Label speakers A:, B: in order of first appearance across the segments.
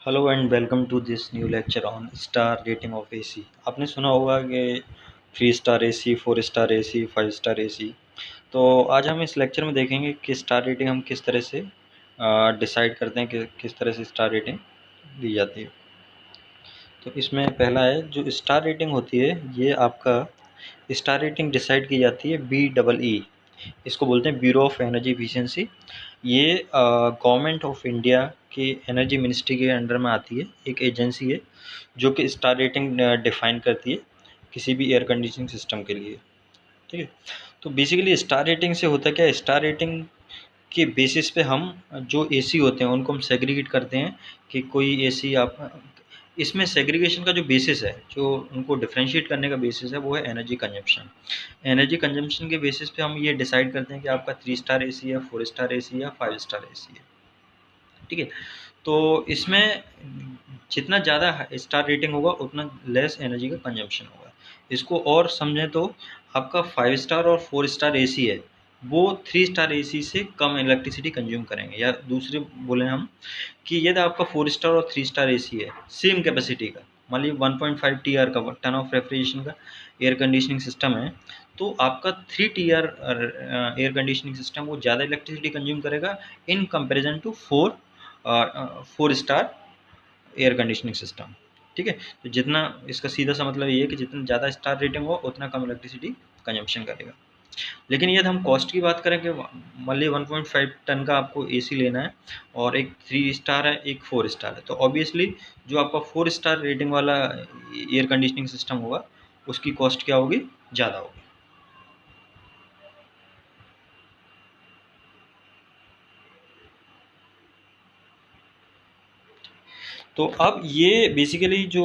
A: Hello and welcome to this new lecture on star rating of AC. आपने सुना होगा कि 3 star AC, 4 star AC, 5 star AC. तो आज हम इस लेक्चर में देखेंगे कि स्टार रेटिंग हम किस तरह से डिसाइड करते हैं कि किस तरह से स्टार रेटिंग दी जाती है। तो इसमें पहला है जो स्टार रेटिंग होती है, ये आपका स्टार रेटिंग डिसाइड की जाती है BEE। इसको बोलते हैं ब्यूरो ऑफ एनर्जी एफिशिएंसी। ये गवर्नमेंट ऑफ इंडिया की एनर्जी मिनिस्ट्री के अंडर में आती है, एक एजेंसी है जो कि स्टार रेटिंग डिफाइन करती है किसी भी एयर कंडीशनिंग सिस्टम के लिए। ठीक है। तो बेसिकली स्टार रेटिंग से होता क्या है, स्टार रेटिंग के बेसिस पे हम जो एसी होते हैं उनको हम सेग्रीगेट करते हैं कि कोई एसी आप इसमें सेग्रीगेशन का जो बेसिस है, जो उनको डिफरेंशिएट करने का बेसिस है, वो है एनर्जी कंजम्पशन। एनर्जी कंजम्पशन के बेसिस पे हम ये डिसाइड करते हैं कि आपका 3 स्टार एसी है, 4 स्टार एसी या 5 स्टार एसी है। ठीक है। तो इसमें जितना ज़्यादा स्टार रेटिंग होगा उतना लेस एनर्जी का कंजम्पशन होगा। इसको और समझें तो आपका 5 स्टार और 4 स्टार एसी है, वो 3 स्टार एसी से कम इलेक्ट्रिसिटी कंज्यूम करेंगे। या दूसरे बोले हम कि यदि आपका 4 स्टार और 3 स्टार एसी है सेम कैपेसिटी का, मान लीजिए 1.5 TR का टन ऑफ रेफ्रिजरेशन का एयर कंडीशनिंग सिस्टम है, तो आपका 3 TR एयर कंडीशनिंग सिस्टम वो ज़्यादा इलेक्ट्रिसिटी कंज्यूम करेगा in comparison to 4 star air conditioning system. ठीक है। तो जितना इसका सीधा सा मतलब ये है कि जितना ज़्यादा स्टार रेटिंग हो उतना कम इलेक्ट्रिसिटी कंजम्पशन करेगा। लेकिन यदि हम कॉस्ट की बात करें कि मान लीजिए 1.5 टन का आपको एसी लेना है और एक 3 स्टार है, एक 4 स्टार है, तो ऑब्वियसली जो आपका 4 स्टार रेटिंग वाला एयर कंडीशनिंग सिस्टम होगा उसकी कॉस्ट क्या होगी, ज़्यादा होगी। तो अब ये बेसिकली जो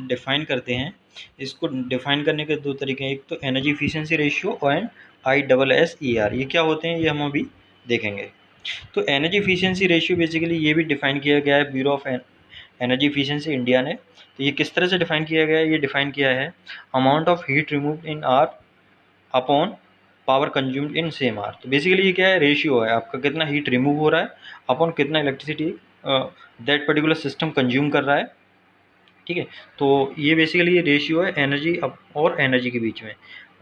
A: डिफ़ाइन करते हैं, इसको डिफ़ाइन करने के दो तरीके हैं। एक तो energy efficiency ratio and ISSER। ये क्या होते हैं ये हम अभी देखेंगे। तो एनर्जी एफिशिएंसी रेशियो बेसिकली ये भी डिफ़ाइन किया गया है bureau of energy efficiency India ने। तो ये किस तरह से डिफ़ाइन किया गया है, ये डिफ़ाइन किया है amount of heat removed in R upon power consumed in same R. तो बेसिकली ये क्या है, रेशियो है आपका, कितना हीट रिमूव हो रहा है अपॉन कितना electricity that particular system consume कर रहा है। ठीक है। तो ये बेसिकली ये रेशियो है एनर्जी और एनर्जी के बीच में।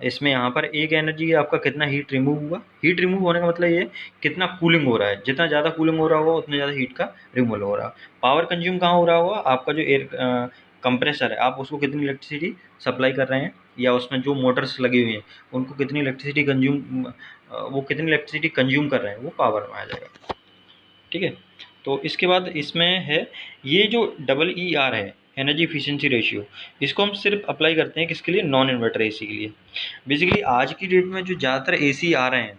A: इसमें यहाँ पर एक एनर्जी आपका कितना हीट रिमूव हुआ, हीट रिमूव होने का मतलब ये कितना कूलिंग हो रहा है, जितना ज़्यादा कूलिंग हो रहा होगा उतना ज़्यादा हीट का रिमूवल हो रहा है। पावर कंज्यूम कहाँ हो रहा होगा, आपका जो एयर कंप्रेसर है, आप उसको कितनी इलेक्ट्रिसिटी सप्लाई कर रहे हैं, या उसमें जो मोटर्स लगी हुई हैं उनको कितनी इलेक्ट्रिसिटी कंज्यूम वो कितनी इलेक्ट्रिसिटी कंज्यूम कर रहे हैं, वो पावर में आ जाएगा। ठीक है। तो इसके बाद इसमें है ये जो EER है, एनर्जी एफिशिएंसी रेशियो, इसको हम सिर्फ अप्लाई करते हैं किसके लिए, नॉन इन्वर्टर एसी के लिए। बेसिकली आज की डेट में जो ज़्यादातर एसी आ रहे हैं,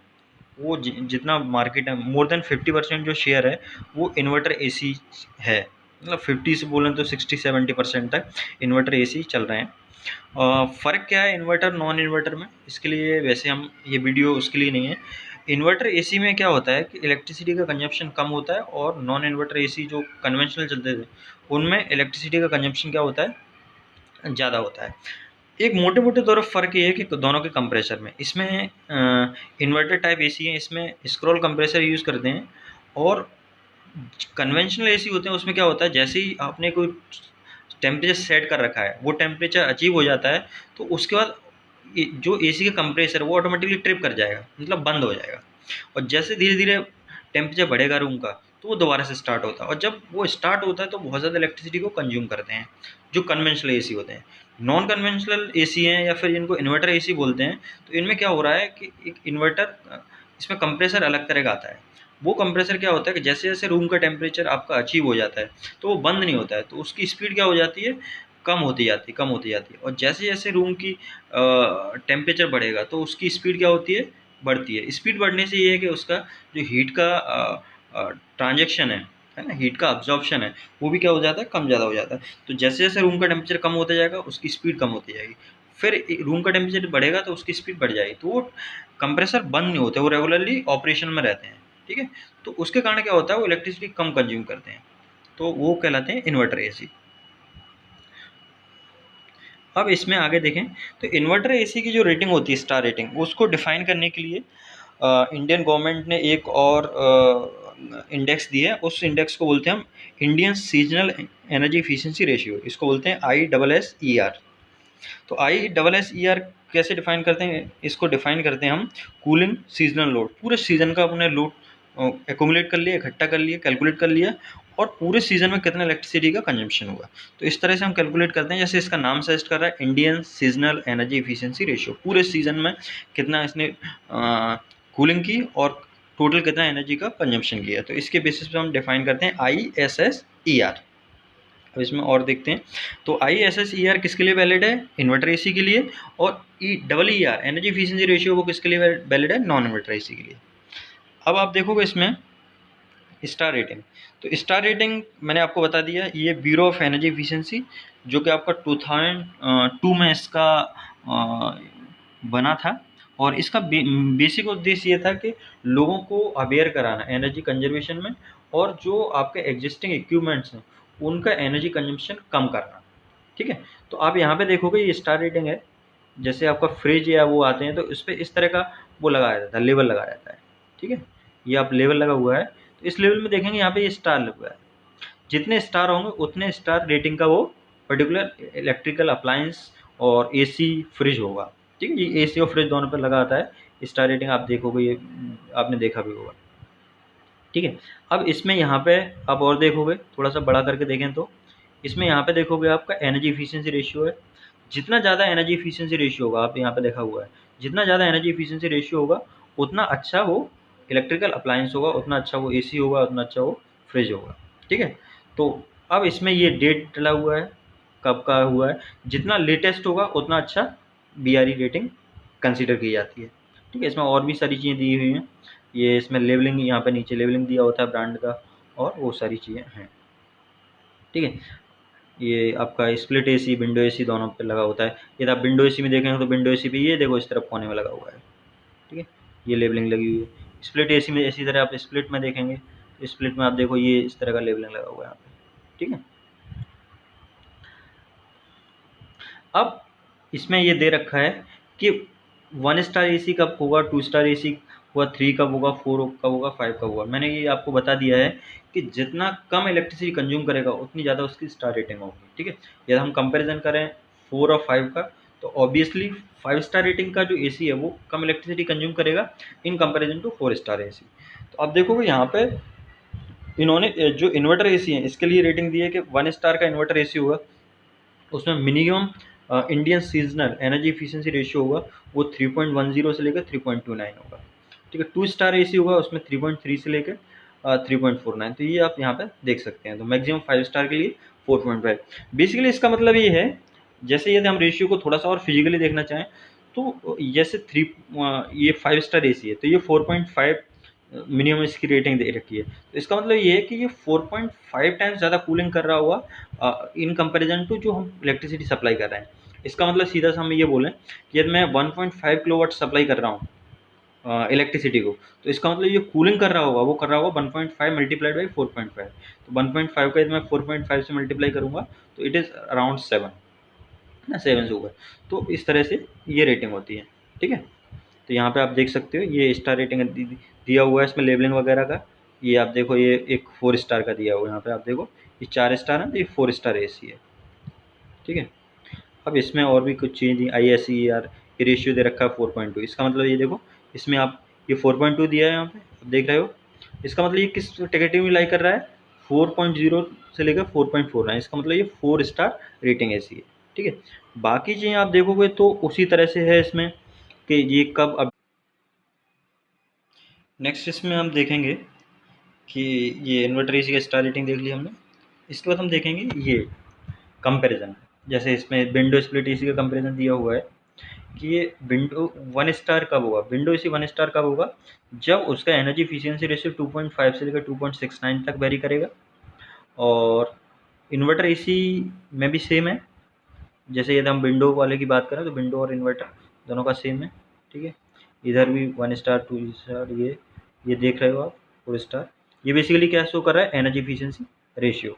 A: वो जितना मार्केट है मोर देन 50% जो शेयर है वो इन्वर्टर एसी है। मतलब 50 से बोलें तो 60-70% तक इन्वर्टर एसी चल रहे हैं। फ़र्क क्या है इन्वर्टर नॉन इन्वर्टर में, इसके लिए वैसे हम ये वीडियो उसके लिए नहीं है। इन्वर्टर एसी में क्या होता है कि इलेक्ट्रिसिटी का कंजप्शन कम होता है, और नॉन इन्वर्टर एसी जो कन्वेंशनल चलते थे उनमें इलेक्ट्रिसिटी का कंजप्शन क्या होता है, ज़्यादा होता है। एक मोटे मोटे तौर पर फ़र्क ये है कि दोनों के कंप्रेसर में, इसमें इन्वर्टर टाइप एसी है, इसमें स्क्रॉल कंप्रेसर यूज़ करते हैं। और कन्वेंशनल एसी होते हैं उसमें क्या होता है, जैसे ही आपने कोई टेम्परेचर सेट कर रखा है, वो टेम्परेचर अचीव हो जाता है, तो उसके बाद जो एसी का कंप्रेसर वो ऑटोमेटिकली ट्रिप कर जाएगा, मतलब बंद हो जाएगा। और जैसे धीरे धीरे टेम्परेचर बढ़ेगा रूम का, तो वो दोबारा से स्टार्ट होता है, और जब वो स्टार्ट होता है तो बहुत ज़्यादा इलेक्ट्रिसिटी को कंज्यूम करते हैं जो कन्वेंशनल एसी होते हैं। नॉन कन्वेंशनल एसी हैं या फिर इनको इन्वर्टर एसी बोलते हैं, तो इनमें क्या हो रहा है कि एक इन्वर्टर, इसमें कंप्रेसर अलग तरह का आता है। वो कंप्रेसर क्या होता है कि जैसे जैसे रूम का टेम्परेचर आपका अचीव हो जाता है तो वो बंद नहीं होता है, तो उसकी स्पीड क्या हो जाती है, कम होती जाती है, कम होती जाती है। और जैसे जैसे रूम की टेम्परेचर बढ़ेगा तो उसकी स्पीड क्या होती है, बढ़ती है। स्पीड बढ़ने से ये है कि उसका जो हीट का ट्रांजेक्शन है ना, हीट का अब्जॉर्प्शन है, वो भी क्या हो जाता है, कम ज़्यादा हो जाता है। तो जैसे जैसे रूम का टेम्परेचर कम होता जाएगा उसकी स्पीड कम होती जाएगी, फिर रूम का टेम्परेचर बढ़ेगा तो उसकी स्पीड बढ़ जाएगी, तो वो कंप्रेसर बंद नहीं होते, वो रेगुलरली ऑपरेशन में रहते हैं। ठीक है। तो उसके कारण क्या होता है, वो इलेक्ट्रिसिटी कम कंज्यूम करते हैं, तो वो कहलाते हैं इन्वर्टर एसी। अब इसमें आगे देखें तो इन्वर्टर एसी की जो रेटिंग होती है, स्टार रेटिंग, उसको डिफाइन करने के लिए इंडियन गवर्नमेंट ने एक और इंडेक्स दिया है, उस इंडेक्स को बोलते हैं हम Indian seasonal energy efficiency ratio, इसको बोलते हैं ISSER। तो ISSER कैसे डिफाइन करते हैं, इसको डिफाइन करते हैं हम कूलिंग सीजनल लोड, पूरे सीजन का अपने लोड एकोमुलेट कर लिया, इकट्ठा कर लिया, कैलकुलेट कर लिया, और पूरे सीजन में कितना इलेक्ट्रिसिटी का कंजम्पशन हुआ। तो इस तरह से हम कैलकुलेट करते हैं, जैसे इसका नाम सजेस्ट कर रहा है Indian seasonal energy efficiency ratio, पूरे सीजन में कितना इसने कूलिंग की और टोटल कितना एनर्जी का कंजम्पशन किया। तो इसके बेसिस पे हम डिफाइन करते हैं ISSER। अब इसमें और देखते हैं, तो ISSER किसके लिए वैलिड है, इन्वर्टर एसी के लिए, और EER एनर्जी इफिशियंसी रेशियो वो किसके लिए वैलिड है, नॉन इन्वर्टर एसी के लिए। अब आप देखोगे इसमें स्टार रेटिंग, तो स्टार रेटिंग मैंने आपको बता दिया, ये ब्यूरो ऑफ एनर्जी इफिशियंसी जो कि आपका 2002 में इसका बना था, और इसका बेसिक उद्देश्य ये था कि लोगों को अवेयर कराना एनर्जी कंजर्वेशन में, और जो आपके एग्जिस्टिंग इक्विपमेंट्स हैं उनका एनर्जी कंजम्पशन कम करना। ठीक है, तो आप यहाँ पे देखोगे ये स्टार रेटिंग है, जैसे आपका फ्रिज या वो आते हैं तो इस पर इस तरह का वो लगाया जाता है, लेवल लगाया जाता है। ठीक है, ये आप लेवल लगा हुआ है, तो इस लेवल में देखेंगे यहाँ पे ये स्टार लगा हुआ है, जितने स्टार होंगे उतने स्टार रेटिंग का वो पर्टिकुलर इलेक्ट्रिकल अप्लायंस और एसी फ्रिज होगा। ठीक है, ये एसी और फ्रिज दोनों पर लगा आता है स्टार रेटिंग, आप देखोगे ये आपने देखा भी होगा। ठीक है, अब इसमें यहाँ पे आप और देखोगे, थोड़ा सा बड़ा करके देखें तो इसमें यहाँ पे देखोगे आपका एनर्जी इफिशियंसी रेशियो है, जितना ज़्यादा एनर्जी इफिशियंसी रेशियो होगा, आप यहाँ पे देखा हुआ है, जितना ज़्यादा एनर्जी इफिशियंसी रेशियो होगा उतना अच्छा वो इलेक्ट्रिकल अप्लायंस होगा, उतना अच्छा वो एसी होगा, उतना अच्छा वो फ्रिज होगा। ठीक है, तो अब इसमें ये डेट डला हुआ है, कब का हुआ है, जितना लेटेस्ट होगा उतना अच्छा BRE रेटिंग कंसिडर की जाती है। ठीक है, इसमें और भी सारी चीज़ें दी हुई हैं, ये इसमें लेवलिंग, यहाँ पे नीचे लेवलिंग दिया होता है ब्रांड का, और वो सारी चीज़ें हैं। ठीक है, ये आपका स्प्लिट एसी विंडो एसी दोनों पे लगा होता है। यदि आप विंडो एसी में देखेंगे तो विंडो एसी पे ये देखो इस तरफ कोने में लगा हुआ है। ठीक है, ये लेबलिंग लगी हुई है। स्प्लिट एसी में इसी तरह आप स्प्लिट में देखेंगे तो स्प्लिट में आप देखो ये इस तरह का लेबलिंग लगा हुआ है यहाँ पे। ठीक है, अब इसमें ये दे रखा है कि 1 स्टार एसी कब होगा, 2 स्टार एसी हुआ, 3 कब होगा, 4 कब होगा, 5 कब होगा। मैंने ये आपको बता दिया है कि जितना कम इलेक्ट्रिसिटी कंज्यूम करेगा उतनी ज़्यादा उसकी स्टार रेटिंग होगी। ठीक है, यदि हम कंपैरिजन करें 4 और 5 का, तो ऑब्वियसली 5 स्टार रेटिंग का जो एसी है वो कम इलेक्ट्रिसिटी कंज्यूम करेगा in comparison to 4 star AC. तो आप देखोगे यहाँ पे इन्होंने जो इन्वर्टर एसी है इसके लिए रेटिंग दी है कि 1 स्टार का इन्वर्टर एसी होगा, उसमें minimum Indian seasonal energy efficiency ratio होगा वो 3.10 से लेकर 3.29 होगा। ठीक है, 2 स्टार एसी होगा उसमें 3.3 से लेकर 3.49। तो ये आप यहाँ पे देख सकते हैं। तो मैक्सिमम 5 स्टार के लिए 4.5। बेसिकली इसका मतलब ये है, जैसे यदि हम रेशियो को थोड़ा सा और फिजिकली देखना चाहें तो जैसे ये 5 स्टार एसी है तो ये 4.5 मिनिमम इसकी रेटिंग दे रखी है। तो इसका मतलब ये है कि ये 4.5 टाइम्स ज़्यादा कूलिंग कर रहा होगा इन कंपैरिजन टू जो हम इलेक्ट्रिसिटी सप्लाई कर रहे हैं। इसका मतलब सीधा सा हम ये बोलें कि यदि मैं 1.5 किलोवाट सप्लाई कर रहा हूँ इलेक्ट्रिसिटी को, तो इसका मतलब ये कूलिंग कर रहा होगा, वो कर रहा होगा 1.5 मल्टीप्लाइड बाई 4.5। तो 1.5 का यदि मैं 4.5 से मल्टीप्लाई करूँगा तो इट इज़ अराउंड 7 ना, 7 से ऊपर। तो इस तरह से ये रेटिंग होती है। ठीक है, तो यहाँ पे आप देख सकते हो ये स्टार रेटिंग दिया हुआ है इसमें लेबलिंग वगैरह का। ये आप देखो ये एक 4 स्टार का दिया हुआ है, यहाँ पे आप देखो ये 4 स्टार है तो ये 4 स्टार एसी है। ठीक है, अब इसमें और भी कुछ चीज़ दी, ISER ये रेशियो दे रखा है 4.2। इसका मतलब ये देखो इसमें आप ये 4.2 दिया है यहाँ पे, आप देख रहे हो। इसका मतलब ये किस कैटेगरी में लाई कर रहा है, 4.0 से लेकर 4.49। इसका मतलब ये 4 स्टार रेटिंग ऐसी है। ठीक है, बाकी चीज़ें आप देखोगे तो उसी तरह से है इसमें कि ये कब अब नेक्स्ट इसमें हम देखेंगे कि ये इन्वर्टर एसी का स्टार रेटिंग देख लिया हमने। इसके बाद हम देखेंगे ये कंपैरिजन, जैसे इसमें विंडो स्प्लिट एसी का कंपैरिजन दिया हुआ है कि ये विंडो 1 स्टार कब होगा, विंडो एसी 1 स्टार कब होगा, जब उसका एनर्जी इफिशियंसी रेशियो 2.5 से लेकर 2.69 तक वेरी करेगा। और इन्वर्टर एसी में भी सेम है, जैसे यदि हम विंडो वाले की बात करें तो विंडो और इन्वर्टर दोनों का सेम है। ठीक है, इधर भी 1 स्टार 2 स्टार ये देख रहे हो आप 4 स्टार, ये बेसिकली क्या शो कर रहा है, एनर्जी इफिशियंसी रेशियो।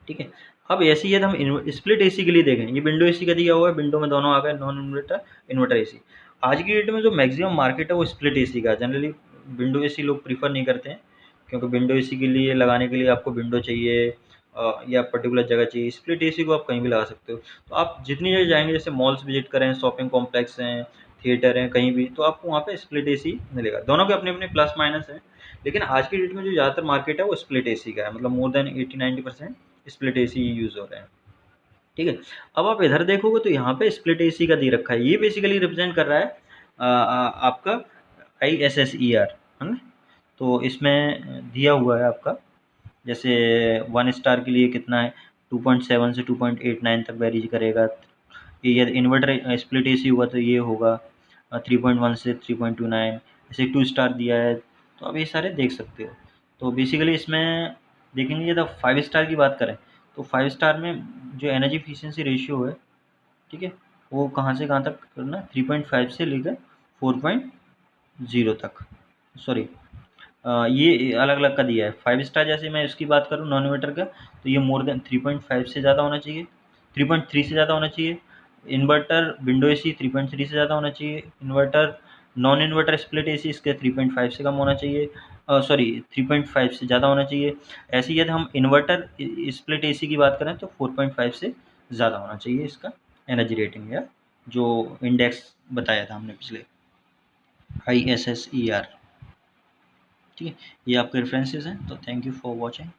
A: ठीक है, अब ऐसे ही यदि हम स्प्लिट एसी के लिए देखें, ये विंडो एसी का दिया हुआ है, विंडो में दोनों आ गए, नॉन इन्वर्टर इन्वर्टर एसी। आज की डेट में जो मैक्सिमम मार्केट है वो स्प्लिट एसी का, जनरली विंडो एसी लोग प्रीफर नहीं करते हैं, क्योंकि विंडो एसी के लिए लगाने के लिए आपको विंडो चाहिए या पर्टिकुलर जगह चाहिए। स्प्लिट एसी को आप कहीं भी लगा सकते हो। तो आप जितनी जगह जाएंगे, जैसे मॉल्स विजिट करें, शॉपिंग कॉम्प्लेक्स हैं, थिएटर हैं, कहीं भी, तो आपको वहाँ पे स्प्लिट एसी मिलेगा। दोनों के अपने अपने प्लस माइनस हैं, लेकिन आज की डेट में जो ज़्यादातर मार्केट है वो स्प्लिट एसी का है, मतलब more than 80-90% split AC use हो रहे हैं। ठीक है। अब आप इधर देखोगे तो यहाँ पे स्प्लिट एसी का दे रखा है, ये बेसिकली रिप्रेजेंट कर रहा है आपका ISSER, है ना। तो इसमें दिया हुआ है आपका, जैसे 1 स्टार के लिए कितना है, 2.7 से 2.89 तक वेरी करेगा। ये यदि इन्वर्टर स्प्लिट एसी हुआ तो ये होगा 3.1 से 3.29। ऐसे 2 स्टार दिया है, तो आप ये सारे देख सकते हो। तो बेसिकली इसमें देखेंगे, जब 5 स्टार की बात करें तो 5 स्टार में जो एनर्जी एफिशिएंसी रेशियो है, ठीक है, वो कहाँ से कहाँ तक करना, 3.5 से लेकर 4.0 तक, सॉरी ये अलग अलग का दिया है। 5 स्टार जैसे मैं इसकी बात करूँ नॉन इन्वर्टर का, तो ये मोर देन 3.5 से ज़्यादा होना चाहिए, 3.3 से ज़्यादा होना चाहिए। इन्वर्टर विंडो एसी 3.3 से ज़्यादा होना चाहिए। Inverter non inverter split AC इसके 3.5 से कम होना चाहिए, सॉरी 3.5 से ज़्यादा होना चाहिए। ऐसे ही यदि हम इन्वर्टर स्प्लिट एसी की बात करें तो 4.5 से ज़्यादा होना चाहिए इसका एनर्जी रेटिंग, या जो इंडेक्स बताया था हमने पिछले, ISSER। ठीक है, ये आपके रेफरेंसेस हैं। तो थैंक यू फॉर वॉचिंग।